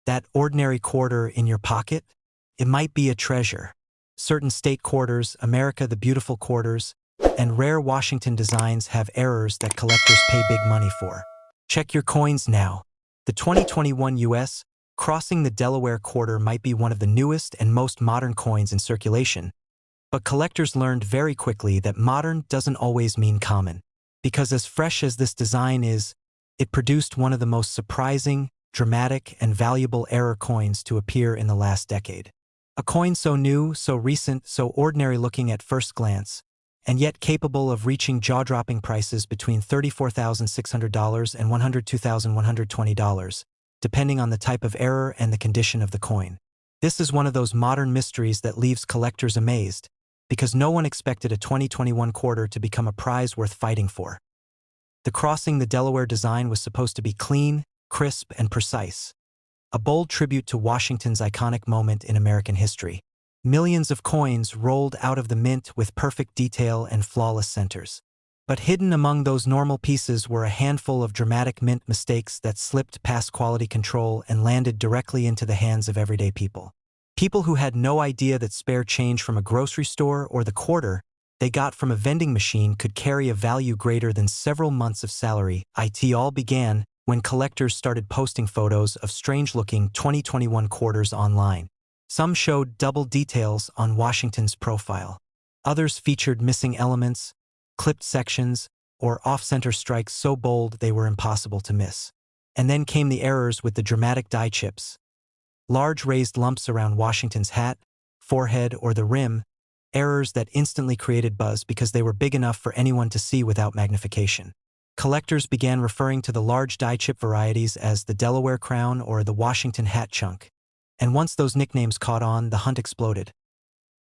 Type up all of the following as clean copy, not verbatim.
That ordinary quarter in your pocket? It might be a treasure. Certain state quarters, America the Beautiful quarters, and rare Washington designs have errors that collectors pay big money for. Check your coins now. The 2021 U.S. crossing the Delaware quarter might be one of the newest and most modern coins in circulation, but collectors learned very quickly that modern doesn't always mean common, because as fresh as this design is, it produced one of the most surprising, dramatic, and valuable error coins to appear in the last decade. A coin so new, so recent, so ordinary looking at first glance, and yet capable of reaching jaw-dropping prices between $34,600 and $102,120, depending on the type of error and the condition of the coin. This is one of those modern mysteries that leaves collectors amazed, because no one expected a 2021 quarter to become a prize worth fighting for. The crossing the Delaware design was supposed to be clean, crisp, and precise. A bold tribute to Washington's iconic moment in American history. Millions of coins rolled out of the mint with perfect detail and flawless centers. But hidden among those normal pieces were a handful of dramatic mint mistakes that slipped past quality control and landed directly into the hands of everyday people. People who had no idea that spare change from a grocery store or the quarter they got from a vending machine could carry a value greater than several months of salary. It all began when collectors started posting photos of strange-looking 2021 quarters online. Some showed double details on Washington's profile. Others featured missing elements, clipped sections, or off-center strikes so bold they were impossible to miss. And then came the errors with the dramatic die chips. Large raised lumps around Washington's hat, forehead, or the rim, errors that instantly created buzz because they were big enough for anyone to see without magnification. Collectors began referring to the large die chip varieties as the Delaware Crown or the Washington Hat Chunk. And once those nicknames caught on, the hunt exploded.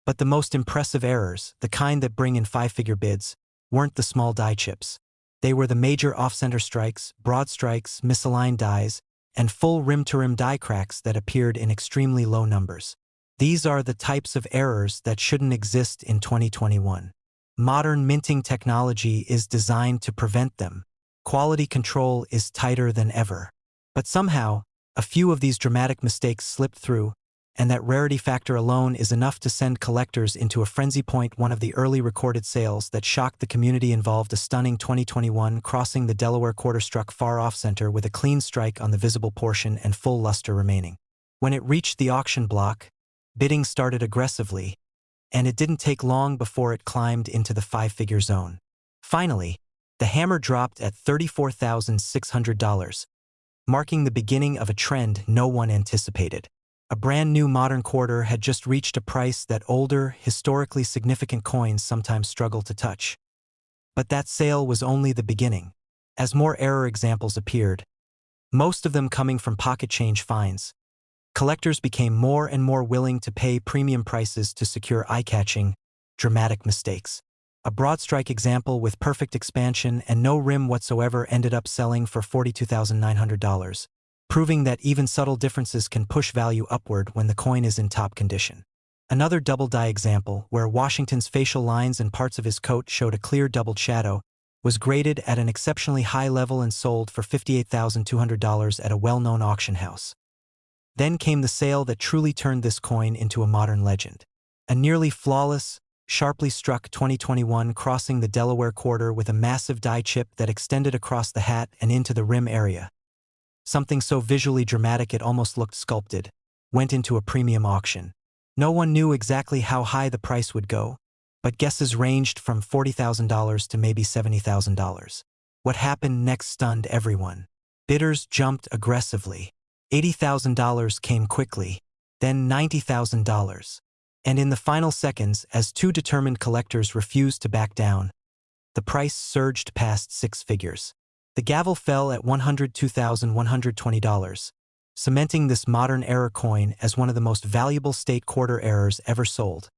But the most impressive errors, the kind that bring in five-figure bids, weren't the small die chips. They were the major off-center strikes, broad strikes, misaligned dies, and full rim-to-rim die cracks that appeared in extremely low numbers. These are the types of errors that shouldn't exist in 2021. Modern minting technology is designed to prevent them. Quality control is tighter than ever. But somehow, a few of these dramatic mistakes slipped through, and that rarity factor alone is enough to send collectors into a frenzy. One of the early recorded sales that shocked the community involved a stunning 2021 crossing the Delaware quarter struck far off-center with a clean strike on the visible portion and full luster remaining. When it reached the auction block, bidding started aggressively, and it didn't take long before it climbed into the five-figure zone. Finally, the hammer dropped at $34,600, marking the beginning of a trend no one anticipated. A brand new modern quarter had just reached a price that older, historically significant coins sometimes struggle to touch. But that sale was only the beginning. As more error examples appeared, most of them coming from pocket change finds, collectors became more and more willing to pay premium prices to secure eye-catching, dramatic mistakes. A broad strike example with perfect expansion and no rim whatsoever ended up selling for $42,900, proving that even subtle differences can push value upward when the coin is in top condition. Another double die example, where Washington's facial lines and parts of his coat showed a clear doubled shadow, was graded at an exceptionally high level and sold for $58,200 at a well-known auction house. Then came the sale that truly turned this coin into a modern legend. A nearly flawless, sharply struck 2021 crossing the Delaware quarter with a massive die chip that extended across the hat and into the rim area. Something so visually dramatic it almost looked sculpted, went into a premium auction. No one knew exactly how high the price would go, but guesses ranged from $40,000 to maybe $70,000. What happened next stunned everyone. Bidders jumped aggressively. $80,000 came quickly, then $90,000. And in the final seconds, as two determined collectors refused to back down, the price surged past six figures. The gavel fell at $102,120, cementing this modern era coin as one of the most valuable state quarter errors ever sold.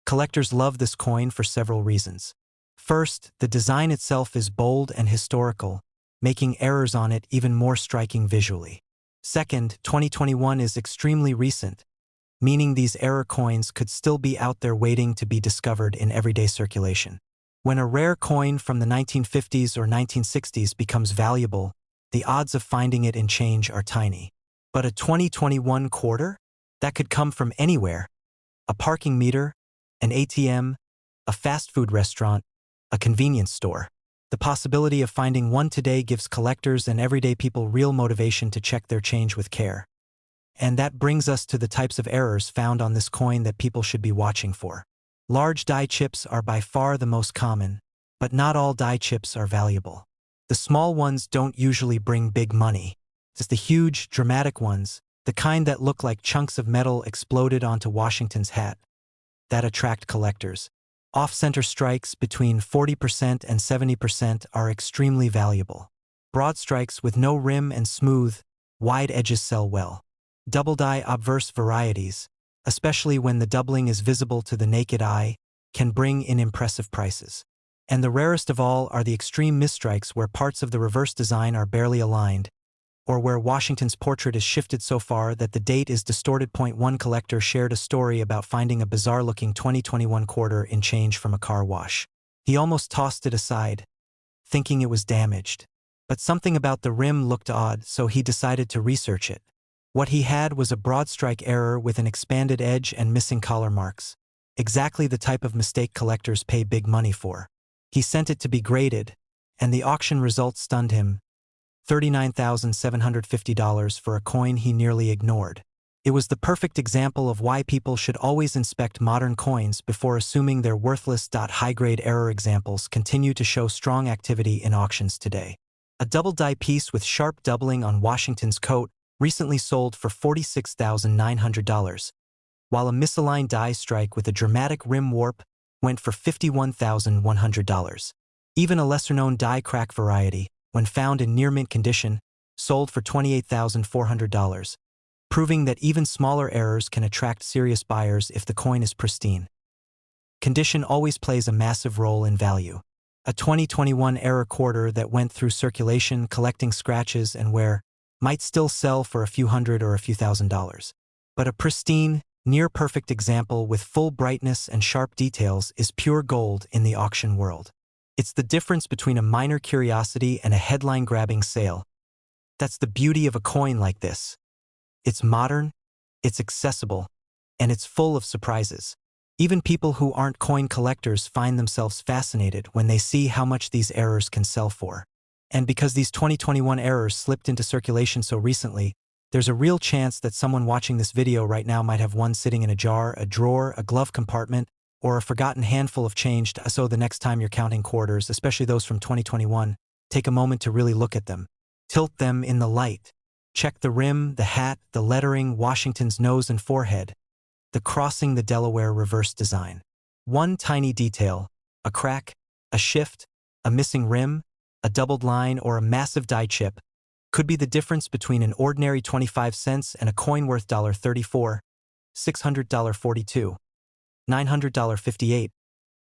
Collectors love this coin for several reasons. First, the design itself is bold and historical, making errors on it even more striking visually. Second, 2021 is extremely recent, meaning these error coins could still be out there waiting to be discovered in everyday circulation. When a rare coin from the 1950s or 1960s becomes valuable, the odds of finding it in change are tiny. But a 2021 quarter? That could come from anywhere. A parking meter, an ATM, a fast food restaurant, a convenience store. The possibility of finding one today gives collectors and everyday people real motivation to check their change with care. And that brings us to the types of errors found on this coin that people should be watching for. Large die chips are by far the most common, but not all die chips are valuable. The small ones don't usually bring big money. It's the huge, dramatic ones, the kind that look like chunks of metal exploded onto Washington's hat, that attract collectors. Off-center strikes between 40% and 70% are extremely valuable. Broad strikes with no rim and smooth, wide edges sell well. Double die obverse varieties, especially when the doubling is visible to the naked eye, can bring in impressive prices. And the rarest of all are the extreme misstrikes where parts of the reverse design are barely aligned, or where Washington's portrait is shifted so far that the date is distorted. One collector shared a story about finding a bizarre-looking 2021 quarter in change from a car wash. He almost tossed it aside, thinking it was damaged. But something about the rim looked odd, so he decided to research it. What he had was a broad strike error with an expanded edge and missing collar marks. Exactly the type of mistake collectors pay big money for. He sent it to be graded, and the auction results stunned him. $39,750 for a coin he nearly ignored. It was the perfect example of why people should always inspect modern coins before assuming they're worthless. High-grade error examples continue to show strong activity in auctions today. A double die piece with sharp doubling on Washington's coat recently sold for $46,900, while a misaligned die strike with a dramatic rim warp went for $51,100. Even a lesser-known die crack variety, when found in near-mint condition, sold for $28,400, proving that even smaller errors can attract serious buyers if the coin is pristine. Condition always plays a massive role in value. A 2021 error quarter that went through circulation collecting scratches and wear might still sell for a few hundred or a few $1,000s. But a pristine, near-perfect example with full brightness and sharp details is pure gold in the auction world. It's the difference between a minor curiosity and a headline-grabbing sale. That's the beauty of a coin like this. It's modern, it's accessible, and it's full of surprises. Even people who aren't coin collectors find themselves fascinated when they see how much these errors can sell for. And because these 2021 errors slipped into circulation so recently, there's a real chance that someone watching this video right now might have one sitting in a jar, a drawer, a glove compartment, or a forgotten handful of change. So the next time you're counting quarters, especially those from 2021, take a moment to really look at them. Tilt them in the light. Check the rim, the hat, the lettering, Washington's nose and forehead, the crossing the Delaware reverse design. One tiny detail, a crack, a shift, a missing rim, a doubled line, or a massive die chip, could be the difference between an ordinary 25 cents and a coin worth $34, $600.42, $900.58,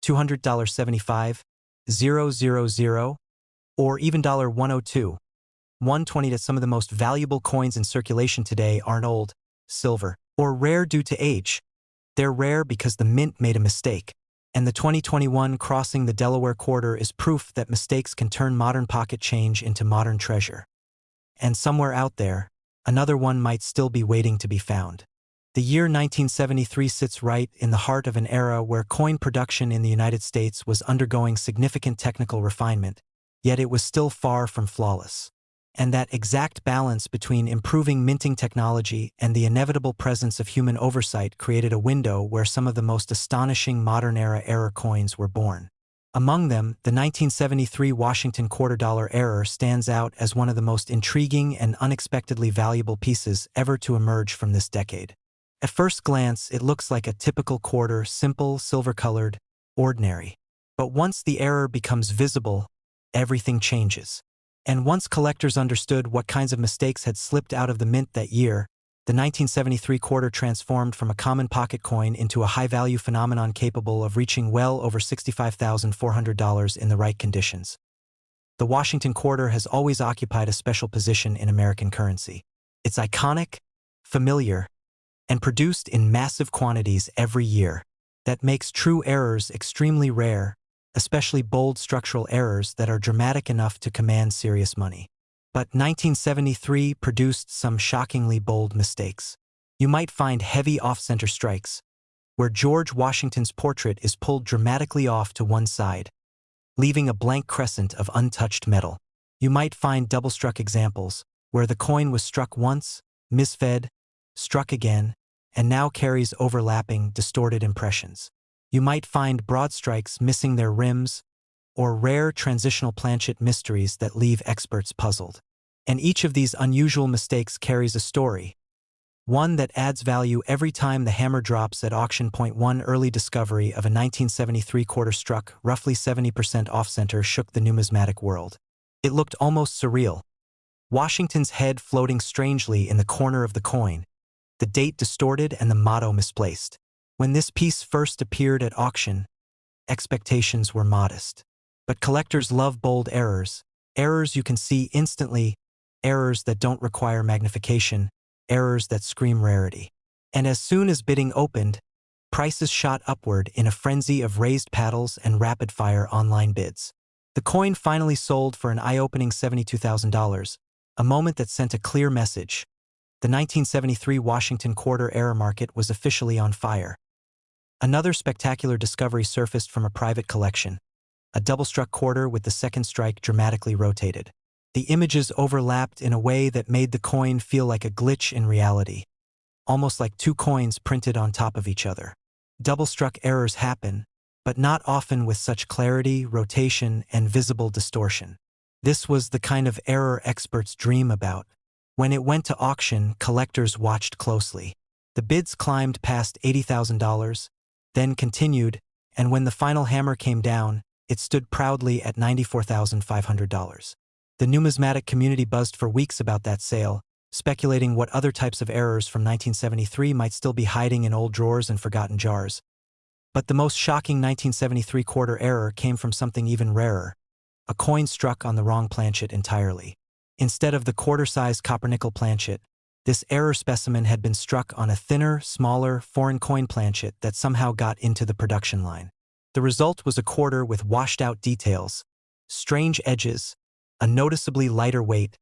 $200.75, $000, or even $102. 120. That some of the most valuable coins in circulation today aren't old, silver, or rare due to age. They're rare because the mint made a mistake. And the 2021 crossing the Delaware quarter is proof that mistakes can turn modern pocket change into modern treasure. And somewhere out there, another one might still be waiting to be found. The year 1973 sits right in the heart of an era where coin production in the United States was undergoing significant technical refinement, yet it was still far from flawless. And that exact balance between improving minting technology and the inevitable presence of human oversight created a window where some of the most astonishing modern-era error coins were born. Among them, the 1973 Washington $quarter error stands out as one of the most intriguing and unexpectedly valuable pieces ever to emerge from this decade. At first glance, it looks like a typical quarter, simple, silver-colored, ordinary. But once the error becomes visible, everything changes. And once collectors understood what kinds of mistakes had slipped out of the mint that year, the 1973 quarter transformed from a common pocket coin into a high-value phenomenon capable of reaching well over $65,400 in the right conditions. The Washington quarter has always occupied a special position in American currency. It's iconic, familiar, and produced in massive quantities every year. That makes true errors extremely rare, especially bold structural errors that are dramatic enough to command serious money. But 1973 produced some shockingly bold mistakes. You might find heavy off-center strikes, where George Washington's portrait is pulled dramatically off to one side, leaving a blank crescent of untouched metal. You might find double-struck examples, where the coin was struck once, misfed, struck again, and now carries overlapping, distorted impressions. You might find broad strikes missing their rims, or rare transitional planchet mysteries that leave experts puzzled. And each of these unusual mistakes carries a story, one that adds value every time the hammer drops at auction. One early discovery of a 1973 quarter struck roughly 70% off-center shook the numismatic world. It looked almost surreal. Washington's head floating strangely in the corner of the coin, the date distorted and the motto misplaced. When this piece first appeared at auction, expectations were modest. But collectors love bold errors, errors you can see instantly, errors that don't require magnification, errors that scream rarity. And as soon as bidding opened, prices shot upward in a frenzy of raised paddles and rapid-fire online bids. The coin finally sold for an eye-opening $72,000, a moment that sent a clear message. The 1973 Washington quarter error market was officially on fire. Another spectacular discovery surfaced from a private collection, a double-struck quarter with the second strike dramatically rotated. The images overlapped in a way that made the coin feel like a glitch in reality, almost like two coins printed on top of each other. Double-struck errors happen, but not often with such clarity, rotation, and visible distortion. This was the kind of error experts dream about. When it went to auction, collectors watched closely. The bids climbed past $80,000, then continued, and when the final hammer came down, it stood proudly at $94,500. The numismatic community buzzed for weeks about that sale, speculating what other types of errors from 1973 might still be hiding in old drawers and forgotten jars. But the most shocking 1973 quarter error came from something even rarer, a coin struck on the wrong planchet entirely. Instead of the quarter-sized copper-nickel planchet, this error specimen had been struck on a thinner, smaller, foreign coin planchet that somehow got into the production line. The result was a quarter with washed-out details, strange edges, a noticeably lighter weight,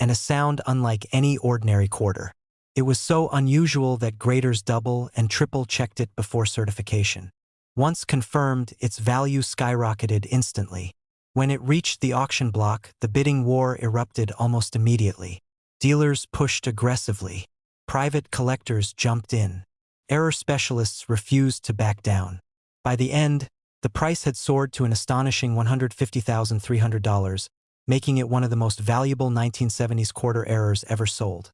and a sound unlike any ordinary quarter. It was so unusual that graders double and triple checked it before certification. Once confirmed, its value skyrocketed instantly. When it reached the auction block, the bidding war erupted almost immediately. Dealers pushed aggressively. Private collectors jumped in. Error specialists refused to back down. By the end, the price had soared to an astonishing $150,300, making it one of the most valuable 1970s quarter errors ever sold.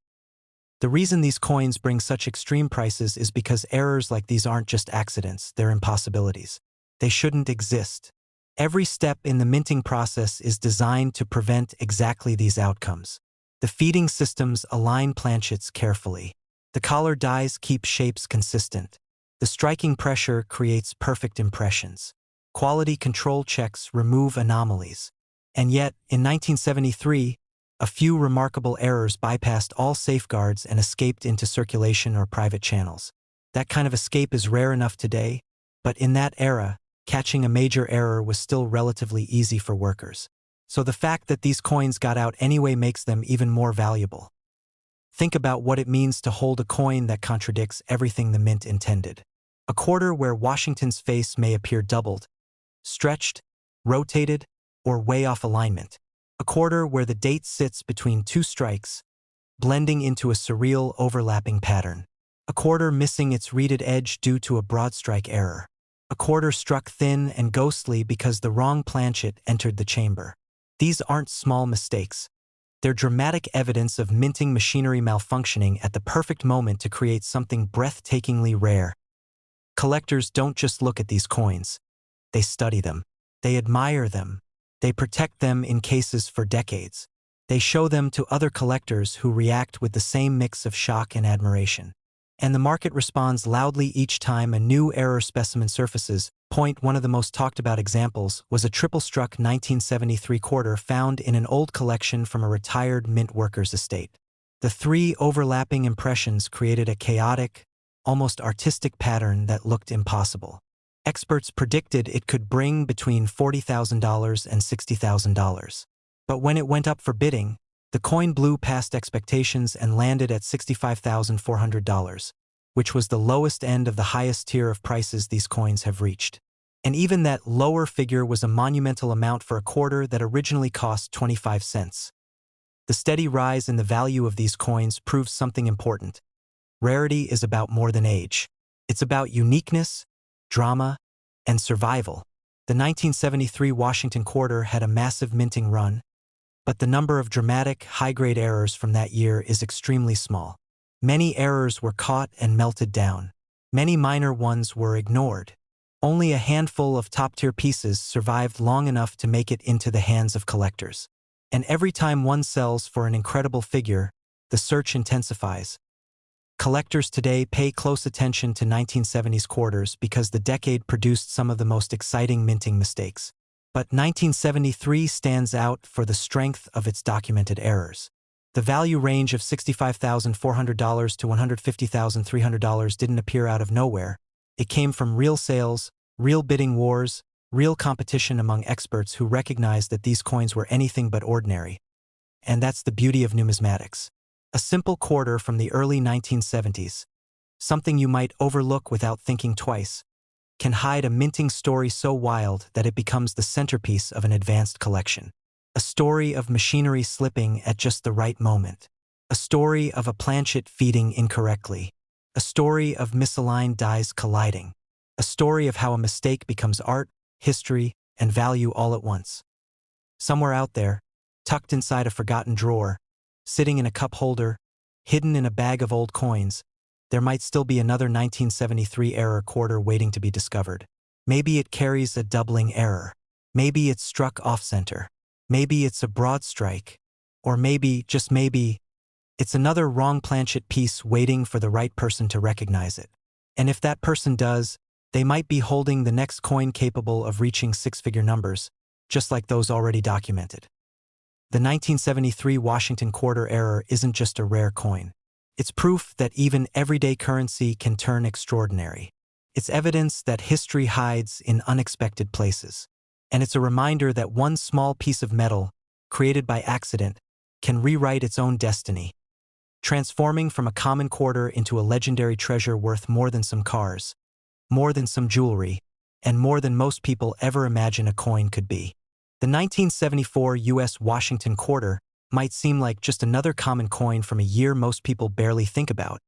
The reason these coins bring such extreme prices is because errors like these aren't just accidents, they're impossibilities. They shouldn't exist. Every step in the minting process is designed to prevent exactly these outcomes. The feeding systems align planchets carefully. The collar dies keep shapes consistent. The striking pressure creates perfect impressions. Quality control checks remove anomalies. And yet, in 1973, a few remarkable errors bypassed all safeguards and escaped into circulation or private channels. That kind of escape is rare enough today, but in that era, catching a major error was still relatively easy for workers. So the fact that these coins got out anyway makes them even more valuable. Think about what it means to hold a coin that contradicts everything the mint intended. A quarter where Washington's face may appear doubled, stretched, rotated, or way off alignment. A quarter where the date sits between two strikes, blending into a surreal overlapping pattern. A quarter missing its reeded edge due to a broad strike error. A quarter struck thin and ghostly because the wrong planchet entered the chamber. These aren't small mistakes. They're dramatic evidence of minting machinery malfunctioning at the perfect moment to create something breathtakingly rare. Collectors don't just look at these coins. They study them. They admire them. They protect them in cases for decades. They show them to other collectors who react with the same mix of shock and admiration. And the market responds loudly each time a new error specimen surfaces. One of the most talked about examples was a triple-struck 1973 quarter found in an old collection from a retired mint worker's estate. The three overlapping impressions created a chaotic, almost artistic pattern that looked impossible. Experts predicted it could bring between $40,000 and $60,000. But when it went up for bidding, The coin blew past expectations and landed at $65,400, which was the lowest end of the highest tier of prices these coins have reached. And even that lower figure was a monumental amount for a quarter that originally cost 25 cents. The steady rise in the value of these coins proves something important. Rarity is about more than age. It's about uniqueness, drama, and survival. The 1973 Washington quarter had a massive minting run, but the number of dramatic, high-grade errors from that year is extremely small. Many errors were caught and melted down. Many minor ones were ignored. Only a handful of top-tier pieces survived long enough to make it into the hands of collectors. And every time one sells for an incredible figure, the search intensifies. Collectors today pay close attention to 1970s quarters because the decade produced some of the most exciting minting mistakes. But 1973 stands out for the strength of its documented errors. The value range of $65,400 to $150,300 didn't appear out of nowhere. It came from real sales, real bidding wars, real competition among experts who recognized that these coins were anything but ordinary. And that's the beauty of numismatics. A simple quarter from the early 1970s, something you might overlook without thinking twice, can hide a minting story so wild that it becomes the centerpiece of an advanced collection. A story of machinery slipping at just the right moment. A story of a planchet feeding incorrectly. A story of misaligned dies colliding. A story of how a mistake becomes art, history, and value all at once. Somewhere out there, tucked inside a forgotten drawer, sitting in a cup holder, hidden in a bag of old coins, there might still be another 1973 error quarter waiting to be discovered. Maybe it carries a doubling error. Maybe it's struck off-center. Maybe it's a broad strike. Or maybe, just maybe, it's another wrong planchet piece waiting for the right person to recognize it. And if that person does, they might be holding the next coin capable of reaching six-figure numbers, just like those already documented. The 1973 Washington quarter error isn't just a rare coin. It's proof that even everyday currency can turn extraordinary. It's evidence that history hides in unexpected places. And it's a reminder that one small piece of metal, created by accident, can rewrite its own destiny, transforming from a common quarter into a legendary treasure worth more than some cars, more than some jewelry, and more than most people ever imagine a coin could be. The 1974 U.S. Washington quarter might seem like just another common coin from a year most people barely think about.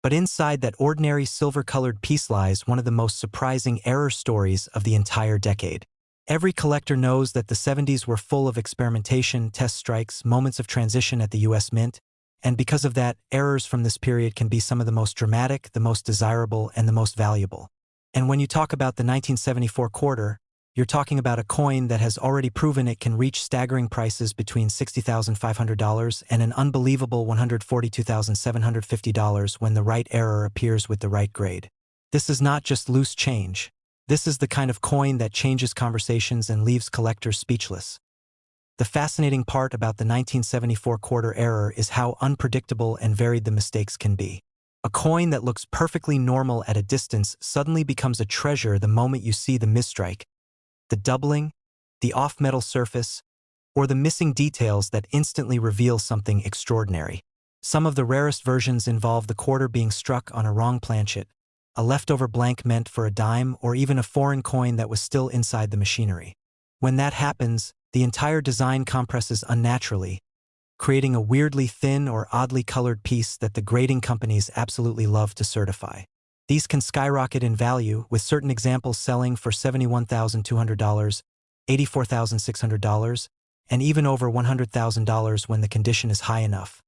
But inside that ordinary silver-colored piece lies one of the most surprising error stories of the entire decade. Every collector knows that the 70s were full of experimentation, test strikes, moments of transition at the U.S. Mint, and because of that, errors from this period can be some of the most dramatic, the most desirable, and the most valuable. And when you talk about the 1974 quarter, you're talking about a coin that has already proven it can reach staggering prices between $60,500 and an unbelievable $142,750 when the right error appears with the right grade. This is not just loose change. This is the kind of coin that changes conversations and leaves collectors speechless. The fascinating part about the 1974 quarter error is how unpredictable and varied the mistakes can be. A coin that looks perfectly normal at a distance suddenly becomes a treasure the moment you see the misstrike, the doubling, the off-metal surface, or the missing details that instantly reveal something extraordinary. Some of the rarest versions involve the quarter being struck on a wrong planchet, a leftover blank meant for a dime, or even a foreign coin that was still inside the machinery. When that happens, the entire design compresses unnaturally, creating a weirdly thin or oddly colored piece that the grading companies absolutely love to certify. These can skyrocket in value, with certain examples selling for $71,200, $84,600, and even over $100,000 when the condition is high enough.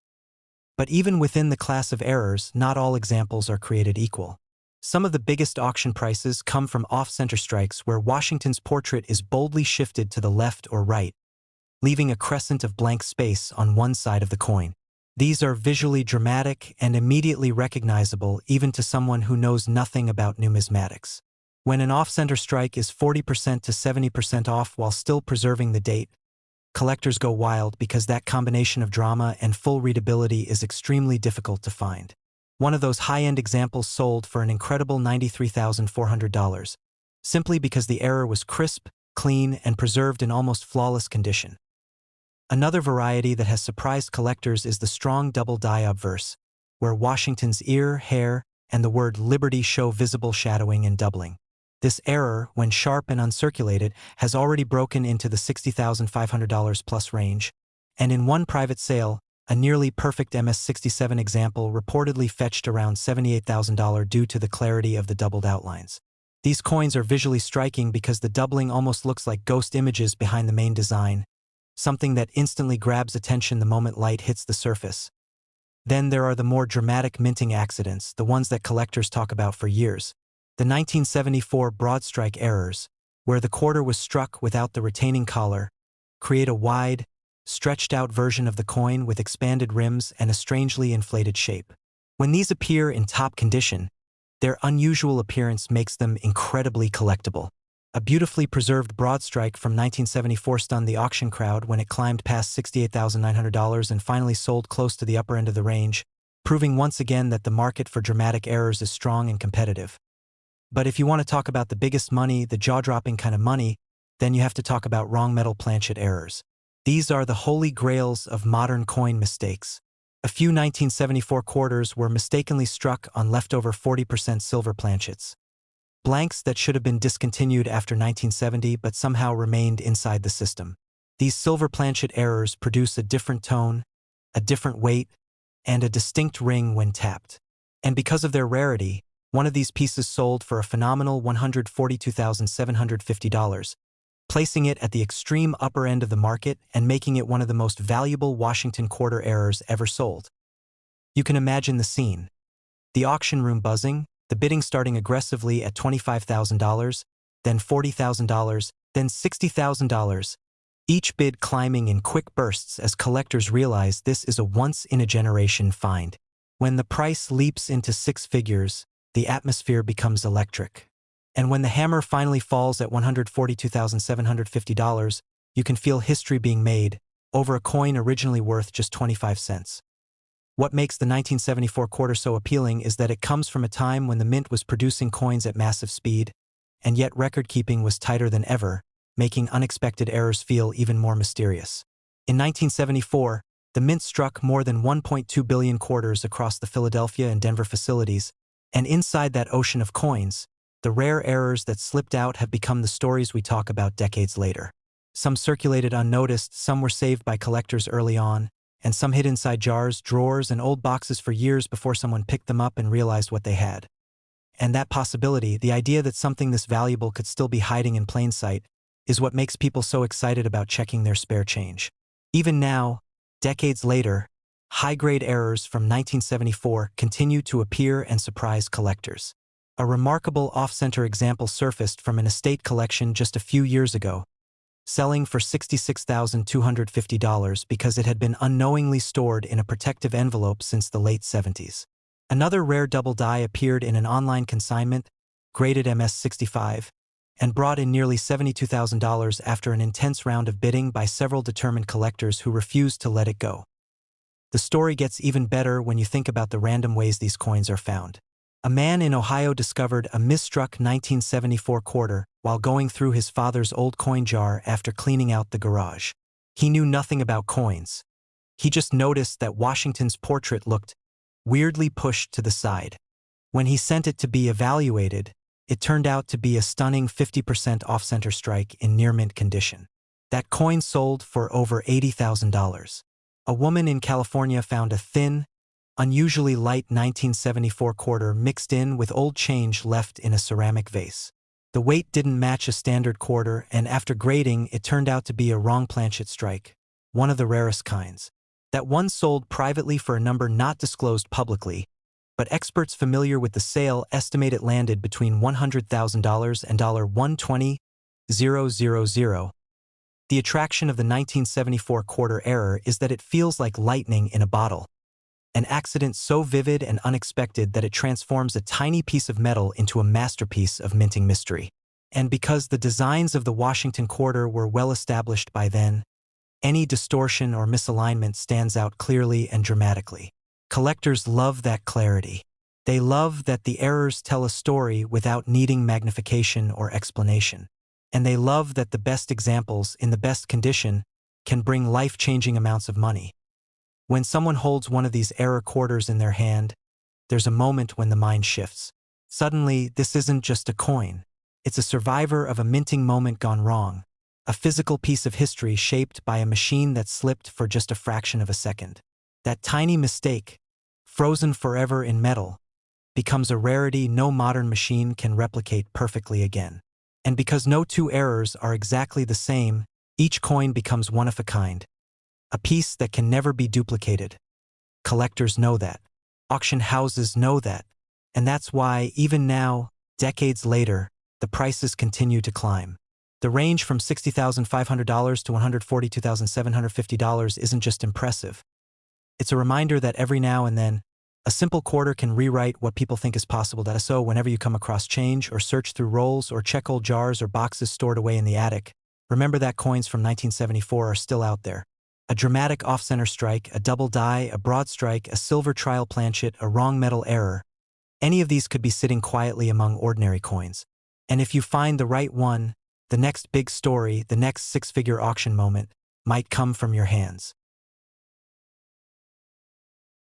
But even within the class of errors, not all examples are created equal. Some of the biggest auction prices come from off-center strikes where Washington's portrait is boldly shifted to the left or right, leaving a crescent of blank space on one side of the coin. These are visually dramatic and immediately recognizable even to someone who knows nothing about numismatics. When an off-center strike is 40% to 70% off while still preserving the date, collectors go wild because that combination of drama and full readability is extremely difficult to find. One of those high-end examples sold for an incredible $93,400, simply because the error was crisp, clean, and preserved in almost flawless condition. Another variety that has surprised collectors is the strong double die obverse, where Washington's ear, hair, and the word Liberty show visible shadowing and doubling. This error, when sharp and uncirculated, has already broken into the $60,500 plus range, and in one private sale, a nearly perfect MS-67 example reportedly fetched around $78,000 due to the clarity of the doubled outlines. These coins are visually striking because the doubling almost looks like ghost images behind the main design, something that instantly grabs attention the moment light hits the surface. Then there are the more dramatic minting accidents, the ones that collectors talk about for years. The 1974 broadstrike errors, where the quarter was struck without the retaining collar, create a wide, stretched-out version of the coin with expanded rims and a strangely inflated shape. When these appear in top condition, their unusual appearance makes them incredibly collectible. A beautifully preserved broadstrike from 1974 stunned the auction crowd when it climbed past $68,900 and finally sold close to the upper end of the range, proving once again that the market for dramatic errors is strong and competitive. But if you want to talk about the biggest money, the jaw-dropping kind of money, then you have to talk about wrong metal planchet errors. These are the holy grails of modern coin mistakes. A few 1974 quarters were mistakenly struck on leftover 40% silver planchets. Blanks that should have been discontinued after 1970 but somehow remained inside the system. These silver planchet errors produce a different tone, a different weight, and a distinct ring when tapped. And because of their rarity, one of these pieces sold for a phenomenal $142,750, placing it at the extreme upper end of the market and making it one of the most valuable Washington quarter errors ever sold. You can imagine the scene. The auction room buzzing, the bidding starting aggressively at $25,000, then $40,000, then $60,000, each bid climbing in quick bursts as collectors realize this is a once-in-a-generation find. When the price leaps into six figures, the atmosphere becomes electric. And when the hammer finally falls at $142,750, you can feel history being made over a coin originally worth just 25 cents. What makes the 1974 quarter so appealing is that it comes from a time when the mint was producing coins at massive speed, and yet record-keeping was tighter than ever, making unexpected errors feel even more mysterious. In 1974, the mint struck more than 1.2 billion quarters across the Philadelphia and Denver facilities, and inside that ocean of coins, the rare errors that slipped out have become the stories we talk about decades later. Some circulated unnoticed, some were saved by collectors early on, and some hid inside jars, drawers, and old boxes for years before someone picked them up and realized what they had. And that possibility, the idea that something this valuable could still be hiding in plain sight, is what makes people so excited about checking their spare change. Even now, decades later, high-grade errors from 1974 continue to appear and surprise collectors. A remarkable off-center example surfaced from an estate collection just a few years ago, selling for $66,250 because it had been unknowingly stored in a protective envelope since the late 70s. Another rare double die appeared in an online consignment, graded MS-65, and brought in nearly $72,000 after an intense round of bidding by several determined collectors who refused to let it go. The story gets even better when you think about the random ways these coins are found. A man in Ohio discovered a misstruck 1974 quarter while going through his father's old coin jar after cleaning out the garage. He knew nothing about coins. He just noticed that Washington's portrait looked weirdly pushed to the side. When he sent it to be evaluated, it turned out to be a stunning 50% off-center strike in near-mint condition. That coin sold for over $80,000. A woman in California found a thin, unusually light 1974 quarter mixed in with old change left in a ceramic vase. The weight didn't match a standard quarter, and after grading, it turned out to be a wrong planchet strike, one of the rarest kinds. That one sold privately for a number not disclosed publicly, but experts familiar with the sale estimate it landed between $100,000 and $120,000. The attraction of the 1974 quarter error is that it feels like lightning in a bottle. An accident so vivid and unexpected that it transforms a tiny piece of metal into a masterpiece of minting mystery. And because the designs of the Washington quarter were well established by then, any distortion or misalignment stands out clearly and dramatically. Collectors love that clarity. They love that the errors tell a story without needing magnification or explanation. And they love that the best examples, in the best condition, can bring life-changing amounts of money. When someone holds one of these error quarters in their hand, there's a moment when the mind shifts. Suddenly, this isn't just a coin. It's a survivor of a minting moment gone wrong, a physical piece of history shaped by a machine that slipped for just a fraction of a second. That tiny mistake, frozen forever in metal, becomes a rarity no modern machine can replicate perfectly again. And because no two errors are exactly the same, each coin becomes one of a kind, a piece that can never be duplicated. Collectors know that. Auction houses know that. And that's why, even now, decades later, the prices continue to climb. The range from $60,500 to $142,750 isn't just impressive. It's a reminder that every now and then, a simple quarter can rewrite what people think is possible. So whenever you come across change or search through rolls or check old jars or boxes stored away in the attic, remember that coins from 1974 are still out there. A dramatic off-center strike, a double die, a broad strike, a silver trial planchet, a wrong metal error. Any of these could be sitting quietly among ordinary coins. And if you find the right one, the next big story, the next six-figure auction moment, might come from your hands.